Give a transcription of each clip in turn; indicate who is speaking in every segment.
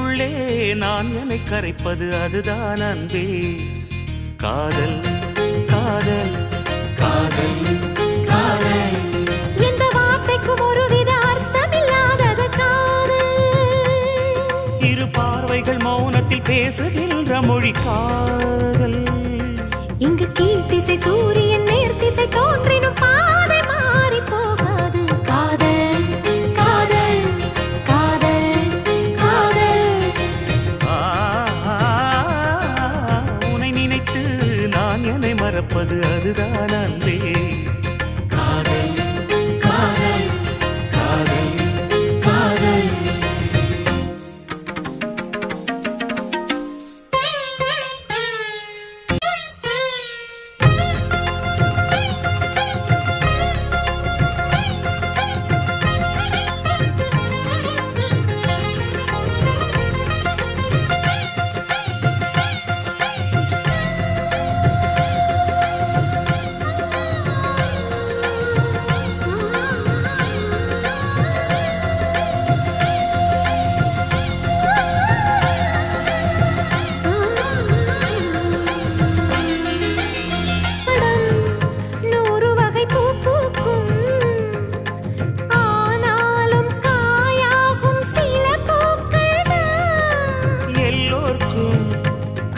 Speaker 1: நெஞ்சுக்குள்ளே நான் என்னை கரைப்பது அதுதான் அன்பே. காதல் காதல் காதல் காதல்.
Speaker 2: இந்த வார்த்தைக்கும் ஒருவித அர்த்தமில்லாதது காதல்.
Speaker 1: இரு பார்வைகள் மௌனத்தில் பேசுகின்ற மொழி காதல்.
Speaker 2: இங்கு கீழ்த்திசை சூரியன் நேர்த்திசை தோன்றினும் பாதை மாறி போகாது. காதல் காதல் காதல் காதல்.
Speaker 1: உன்னை நினைத்து நான் என்னை மறப்பது அதுதான் அன்பே. காதல் காதல் காதல் காதல்.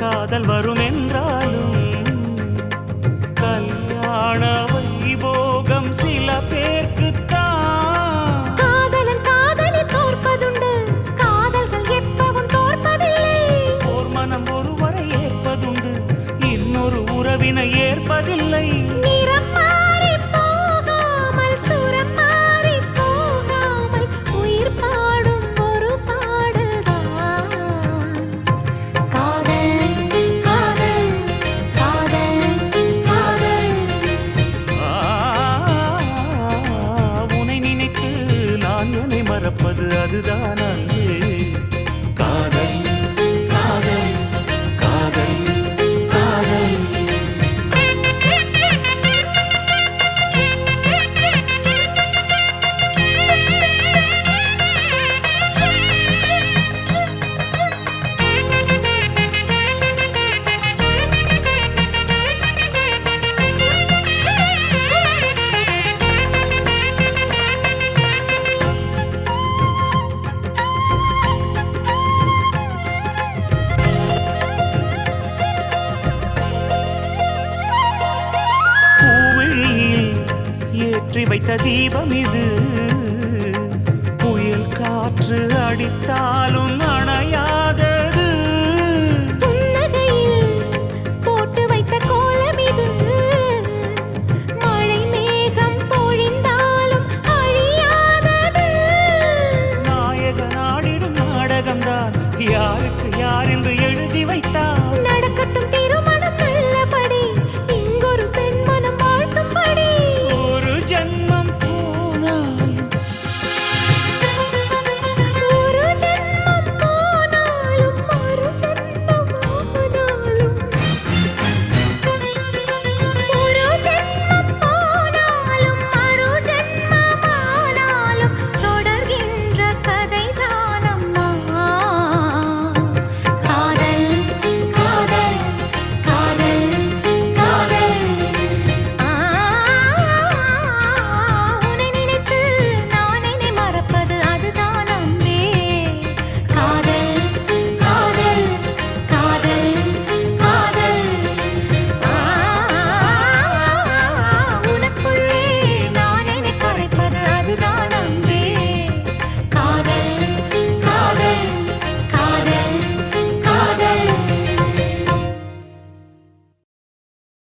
Speaker 1: காதல் வரும் என்றாலும் கல்யாண வைபோகம் சில பேர்க்குத்தான்.
Speaker 2: காதலன் காதலி தோற்பதுண்டு, காதல்கள் எப்பவும் தோற்பதில்லை.
Speaker 1: ஓர் மனம் ஒருவரை ஏற்பதுண்டு, இன்னொரு உறவினை ஏற்பதில்லை.
Speaker 2: நிறம் மாறி போகாமல் சுரம் மாறி போகாமல் உயிர் பாடும் ஒரு பாடல்தான் காதல்.
Speaker 1: மறப்பது அதுதான் அன்பே. காதல் காதல் காதல் காதல். ஏற்றி வைத்த தீபம் இது, புயல் காற்று அடித்தாலும்